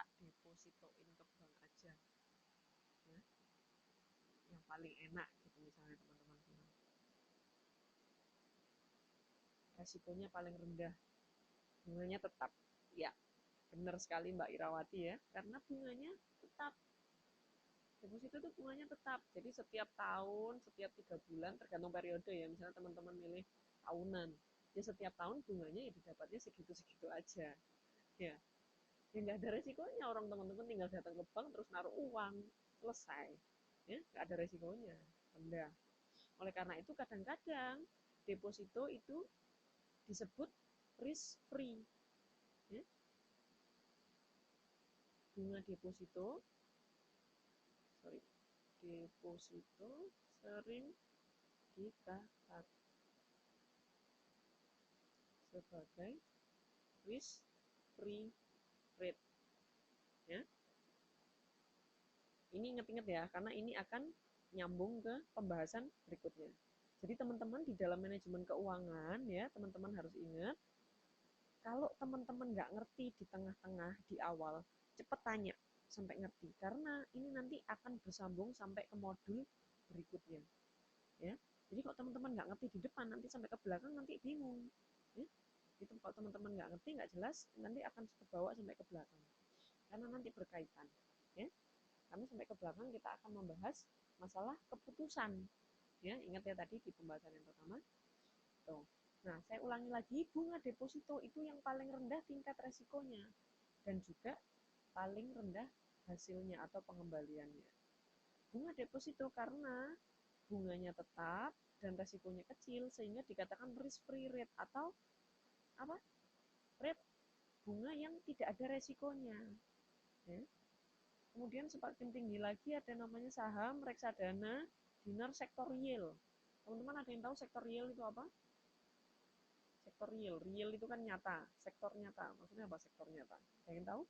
tak depositoin ke bank aja ya, yang paling enak gitu misalnya teman-teman bilang resikonya paling rendah, bunganya tetap. Ya, benar sekali Mbak Irawati ya, karena bunganya tetap. Deposito itu bunganya tetap. Jadi setiap tahun, setiap 3 bulan, tergantung periode ya. Misalnya teman-teman milih tahunan, ya setiap tahun bunganya ya didapatnya segitu-segitu aja. Ya, ya nggak ada resikonya. Orang teman-teman tinggal datang ke bank terus naruh uang, selesai. Ya, nggak ada resikonya, rendah. Oleh karena itu kadang-kadang deposito itu disebut risk free. Ya, bunga deposito, sorry, deposito sering dikatakan sebagai risk free rate ya. Ini ingat-ingat ya, karena ini akan nyambung ke pembahasan berikutnya. Jadi teman-teman di dalam manajemen keuangan ya, teman-teman harus ingat, kalau teman-teman nggak ngerti di tengah-tengah, di awal, cepet tanya sampai ngerti, karena ini nanti akan bersambung sampai ke modul berikutnya ya. Jadi kalau teman-teman nggak ngerti di depan, nanti sampai ke belakang nanti bingung ya. Itu kalau teman-teman nggak ngerti, nggak jelas, nanti akan terbawa sampai ke belakang karena nanti berkaitan ya. Kami sampai ke belakang kita akan membahas masalah keputusan ya. Ingat ya tadi di pembahasan yang pertama tuh. Nah, saya ulangi lagi, bunga deposito itu yang paling rendah tingkat resikonya dan juga paling rendah hasilnya atau pengembaliannya. Bunga deposito karena bunganya tetap dan resikonya kecil sehingga dikatakan risk free rate atau apa? Rate bunga yang tidak ada resikonya. Ya. Kemudian semakin tinggi lagi ada namanya saham, reksadana, dinar, sektor real. Teman-teman ada yang tahu sektor real itu apa? Sektor real, real itu kan nyata, sektor nyata. Maksudnya apa sektor nyata? Ada yang tahu?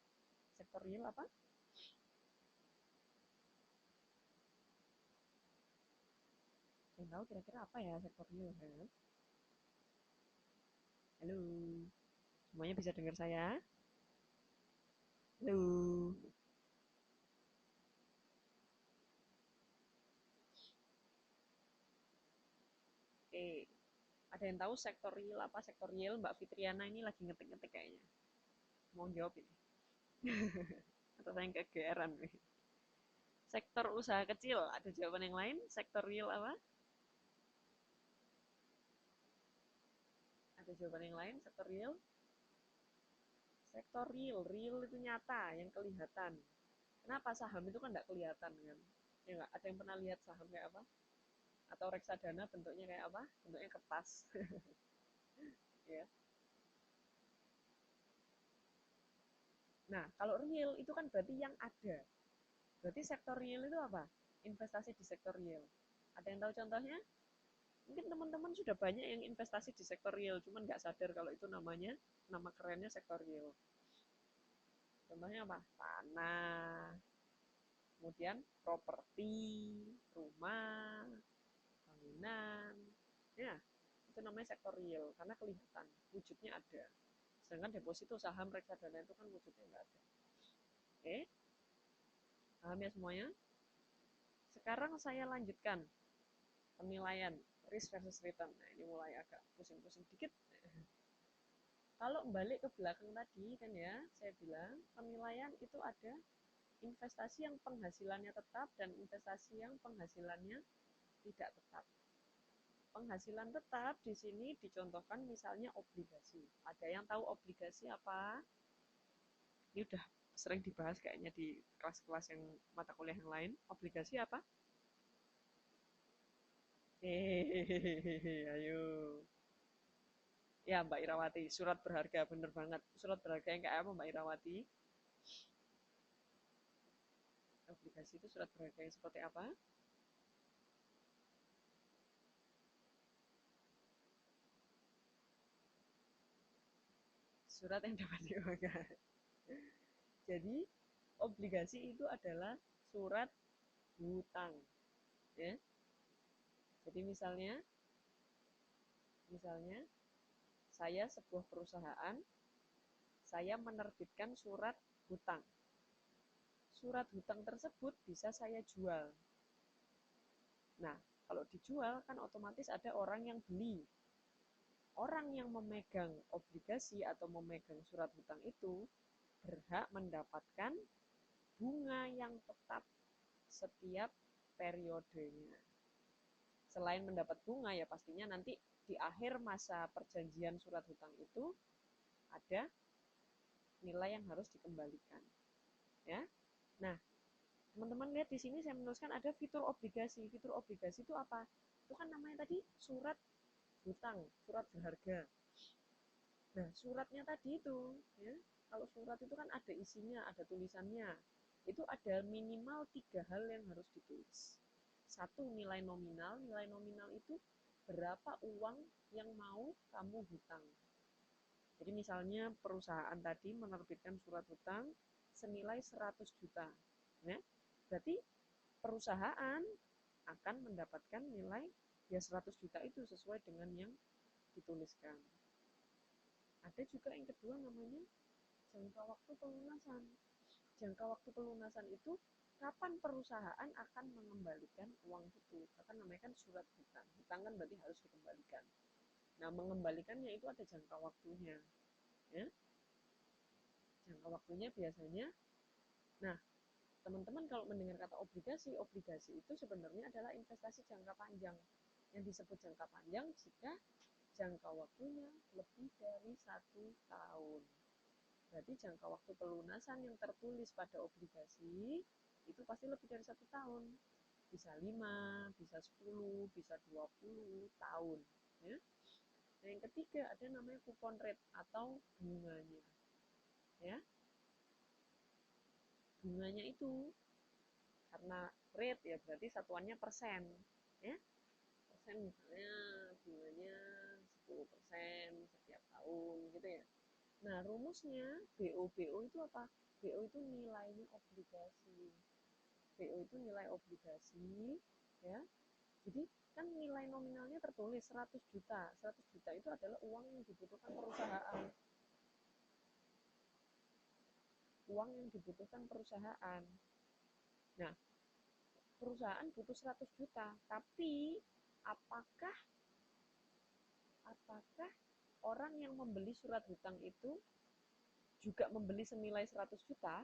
Sektor real apa? Ada yang tahu kira-kira apa ya sektor real kan? Halo, semuanya bisa dengar saya? Halo. Oke, ada yang tahu sektor real apa? Sektor real, Mbak Fitriana ini lagi ngetik-ngetik kayaknya. Mau jawab ini. Atau saya yang kegeeran nih. Sektor usaha kecil, ada jawaban yang lain? Sektor real apa? Ada jawaban yang lain? Sektor real? Sektor real, real itu nyata, yang kelihatan. Kenapa saham itu kan nggak kelihatan kan? Ya nggak? Ada yang pernah lihat saham kayak apa? Atau reksadana bentuknya kayak apa? Bentuknya kertas. Ya. Nah, kalau real itu kan berarti yang ada. Berarti sektor real itu apa? Investasi di sektor real. Ada yang tahu contohnya? Mungkin teman-teman sudah banyak yang investasi di sektor real, cuman nggak sadar kalau itu namanya, nama kerennya sektor real. Contohnya apa? Tanah, kemudian properti, rumah, bangunan. Ya, itu namanya sektor real, karena kelihatan, wujudnya ada. Sedangkan deposito saham reksadana itu kan wujudnya nggak ada. Oke, paham ya semuanya? Sekarang saya lanjutkan penilaian risk versus return. Nah, ini mulai agak pusing-pusing dikit. Kalau balik ke belakang tadi kan ya, saya bilang penilaian itu ada investasi yang penghasilannya tetap dan investasi yang penghasilannya tidak tetap. Penghasilan tetap di sini dicontohkan misalnya obligasi. Ada yang tahu obligasi apa? Ini udah sering dibahas kayaknya di kelas-kelas yang mata kuliah yang lain. Obligasi apa? Hehehe, ayo. Ya, Mbak Irawati, surat berharga, bener banget. Surat berharga yang kayak apa, Mbak Irawati? Obligasi itu surat berharga yang seperti apa? Surat yang dapat dibanggakan. Jadi, obligasi itu adalah surat hutang. Ya. Jadi misalnya saya sebuah perusahaan, saya menerbitkan surat hutang. surat hutang tersebut bisa saya jual. Nah, kalau dijual kan otomatis ada orang yang beli. Orang yang memegang obligasi atau memegang surat hutang itu berhak mendapatkan bunga yang tetap setiap periodenya. Selain mendapat bunga ya pastinya nanti di akhir masa perjanjian surat hutang itu ada nilai yang harus dikembalikan. Ya. Nah, teman-teman lihat di sini saya menuliskan ada fitur obligasi. Fitur obligasi itu apa? Itu kan namanya tadi surat hutang, surat berharga. Nah, suratnya tadi itu, ya, kalau surat itu kan ada isinya, ada tulisannya. Itu ada minimal 3 hal yang harus ditulis. Satu, nilai nominal. Nilai nominal itu berapa uang yang mau kamu hutang. Jadi misalnya perusahaan tadi menerbitkan surat hutang senilai 100 juta. Ya, berarti perusahaan akan mendapatkan nilai ya 100 juta itu sesuai dengan yang dituliskan. Ada juga yang kedua namanya jangka waktu pelunasan. Jangka waktu pelunasan itu kapan perusahaan akan mengembalikan uang itu. Kan namanya kan surat hutang. Hutang kan berarti harus dikembalikan. Nah, mengembalikannya itu ada jangka waktunya. Ya. Jangka waktunya biasanya, nah, teman-teman kalau mendengar kata obligasi, obligasi itu sebenarnya adalah investasi jangka panjang. Yang disebut jangka panjang jika jangka waktunya lebih dari 1 tahun. Berarti jangka waktu pelunasan yang tertulis pada obligasi itu pasti lebih dari 1 tahun. Bisa 5, bisa 10, bisa 20 tahun. Ya. Nah, yang ketiga ada namanya coupon rate atau bunganya. Ya. Bunganya itu karena rate ya berarti satuannya persen. Ya. Persen misalnya bunganya 10% setiap tahun gitu ya. Nah, rumusnya BO itu apa? BO itu nilainya obligasi. BO itu nilai obligasi, ya. Jadi kan nilai nominalnya tertulis 100 juta. 100 juta itu adalah uang yang dibutuhkan perusahaan. Uang yang dibutuhkan perusahaan. Nah, perusahaan butuh 100 juta, tapi apakah orang yang membeli surat hutang itu juga membeli senilai 100 juta?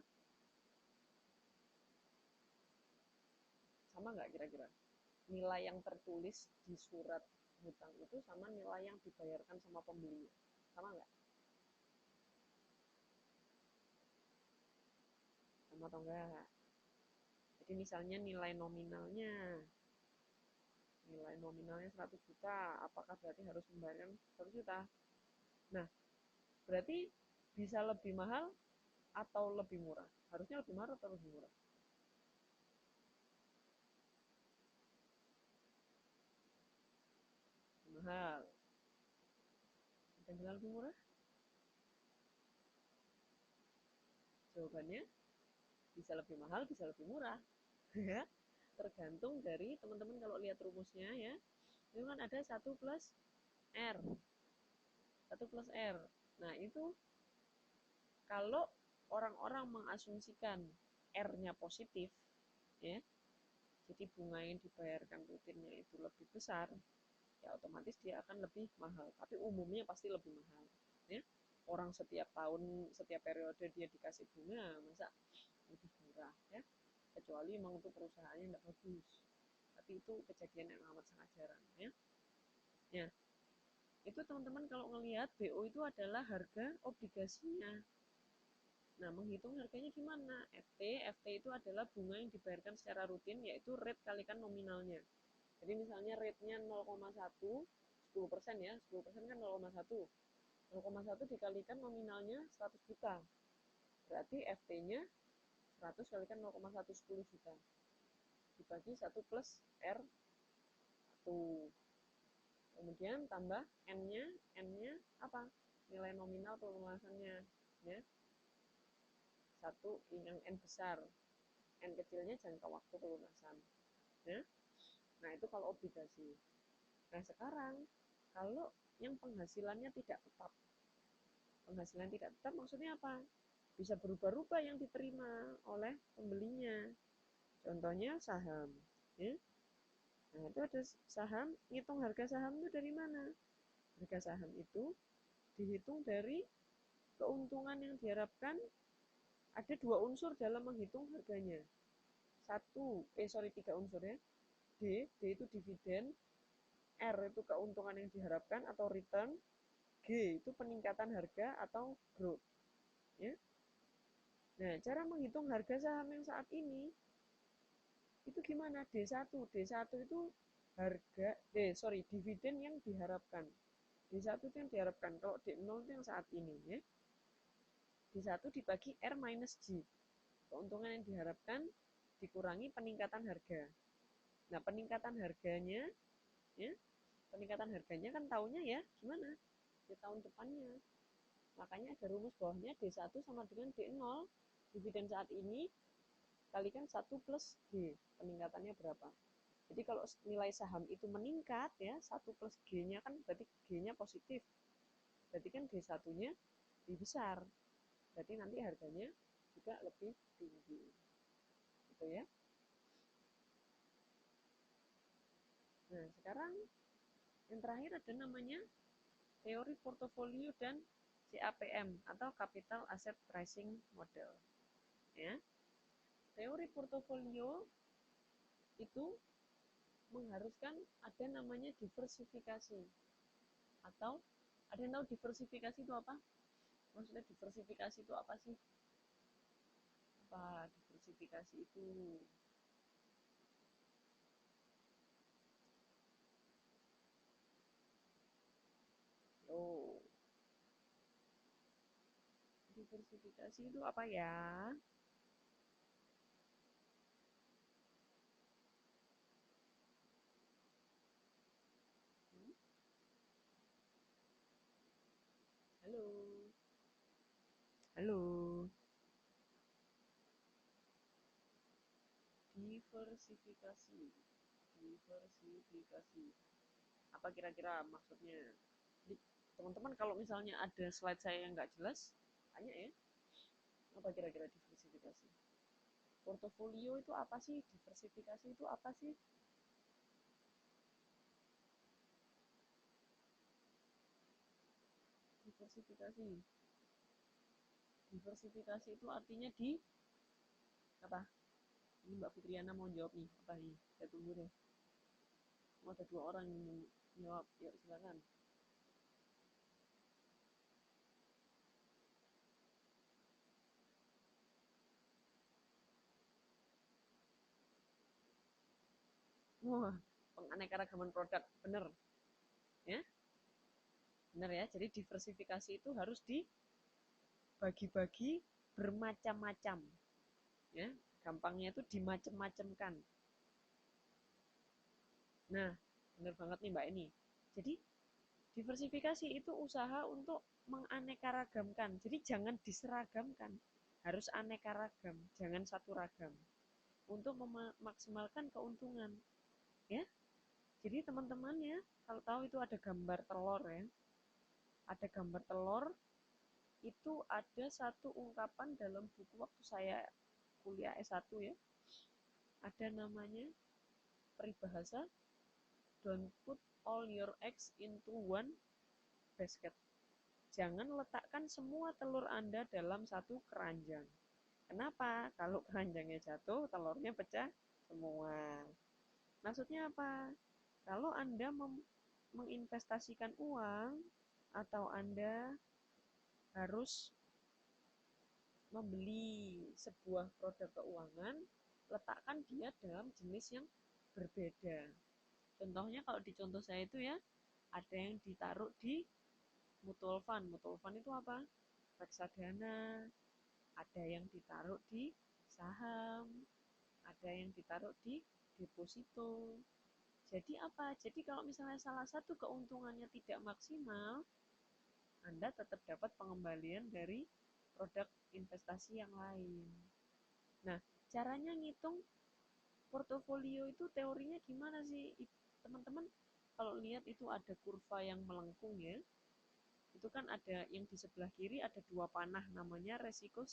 Sama nggak kira-kira? Nilai yang tertulis di surat hutang itu sama nilai yang dibayarkan sama pembeli. Sama nggak? Sama atau enggak? Jadi misalnya nilai nominalnya 100 juta, apakah berarti harus membayarkan 100 juta? Nah, berarti bisa lebih mahal atau lebih murah? Harusnya lebih mahal atau lebih murah? Lebih mahal. Ada yang bilang lebih murah? Jawabannya bisa lebih mahal, bisa lebih murah. Ya, tergantung dari teman-teman kalau lihat rumusnya ya. Itu kan ada 1 plus R. 1 plus R. Nah, itu kalau orang-orang mengasumsikan R-nya positif, ya, jadi bunga yang dibayarkan rutinnya itu lebih besar, ya otomatis dia akan lebih mahal. Tapi umumnya pasti lebih mahal. Ya. Orang setiap tahun, setiap periode dia dikasih bunga, masa lebih murah, ya. Kecuali memang untuk perusahaannya tidak bagus. Tapi itu kejadian yang amat sangat jarang, ya. Ya, itu teman-teman kalau ngelihat BO itu adalah harga obligasinya. Nah, menghitung harganya gimana? FT itu adalah bunga yang dibayarkan secara rutin, yaitu rate kalikan nominalnya. Jadi misalnya rate-nya 0,1, 10% ya, 10% kan 0,1. 0,1 dikalikan nominalnya 100 juta. Berarti FT-nya 100 kalikan 0,110 juta. Dibagi 1 plus R 1. Kemudian tambah N-nya, N-nya apa? Nilai nominal pelunasannya. Ya. Satu yang N besar. N kecilnya jangka waktu pelunasan. Ya. Nah, itu kalau obligasi. Nah, sekarang kalau yang penghasilannya tidak tetap. Penghasilan tidak tetap maksudnya apa? bisa berubah-ubah yang diterima oleh pembelinya. Contohnya saham, ya. Nah, itu ada saham, ngitung harga saham itu dari mana? Harga saham itu dihitung dari keuntungan yang diharapkan. Ada 2 unsur dalam menghitung harganya. Tiga unsur ya. D itu dividen, R itu keuntungan yang diharapkan atau return, G itu peningkatan harga atau growth. Ya. Nah, cara menghitung harga saham yang saat ini itu gimana? D1 itu harga dividen yang diharapkan. D1 itu yang diharapkan. Kalau D0 itu yang saat ini ya. D1 dibagi R minus G. Keuntungan yang diharapkan dikurangi peningkatan harga. Nah, peningkatan harganya ya, peningkatan harganya kan tahunnya ya gimana? Di tahun depannya. Makanya ada rumus bawahnya D1 sama dengan D0. Dividen saat ini kalikan 1 plus G. Peningkatannya berapa? Jadi kalau nilai saham itu meningkat ya, 1 plus G-nya kan berarti G-nya positif. Berarti kan D1-nya lebih besar. Berarti nanti harganya juga lebih tinggi. Gitu ya. Nah, sekarang yang terakhir ada namanya teori portofolio dan CAPM atau Capital Asset Pricing Model. Ya. Teori portofolio itu mengharuskan ada namanya diversifikasi. Atau ada yang tahu diversifikasi itu apa? Maksudnya diversifikasi itu apa sih? Apa diversifikasi itu? Oh, diversifikasi itu apa ya? Hmm? Halo, halo. Diversifikasi, diversifikasi. Apa kira-kira maksudnya? Jadi, teman-teman kalau misalnya ada slide saya yang nggak jelas, tanya ya. Apa kira-kira diversifikasi? Portofolio itu apa sih? Diversifikasi itu apa sih? Diversifikasi. Diversifikasi itu artinya di apa? Ini Mbak Fitriana mau jawab nih. Apa nih? Saya tunggu deh. Mau ada 2 orang yang jawab. Yuk silakan. Wah, penganeka-ragaman produk. Bener. Ya? Bener ya. Jadi diversifikasi itu harus dibagi-bagi bermacam-macam. Ya, gampangnya itu dimacem-macemkan. Nah, bener banget nih Mbak ini. Jadi diversifikasi itu usaha untuk menganeka-ragamkan. Jadi jangan diseragamkan. Harus aneka ragam, jangan satu ragam. Untuk memaksimalkan keuntungan. Ya. Jadi teman-teman ya, kalau tahu itu ada gambar telur ya. Ada gambar telur, itu ada satu ungkapan dalam buku waktu saya kuliah S1 ya. Ada namanya peribahasa, don't put all your eggs into one basket. Jangan letakkan semua telur Anda dalam satu keranjang. Kenapa? Kalau keranjangnya jatuh, telurnya pecah semua. Maksudnya apa? Kalau Anda menginvestasikan uang atau Anda harus membeli sebuah produk keuangan, letakkan dia dalam jenis yang berbeda. Contohnya kalau di contoh saya itu ya, ada yang ditaruh di mutual fund. Mutual fund itu apa? Reksadana, ada yang ditaruh di saham, ada yang ditaruh di deposito. Jadi apa? Jadi kalau misalnya salah satu keuntungannya tidak maksimal, Anda tetap dapat pengembalian dari produk investasi yang lain. Nah, caranya ngitung portofolio itu teorinya gimana sih? Teman-teman kalau lihat itu ada kurva yang melengkung ya. Itu kan ada yang di sebelah kiri ada 2 panah namanya resiko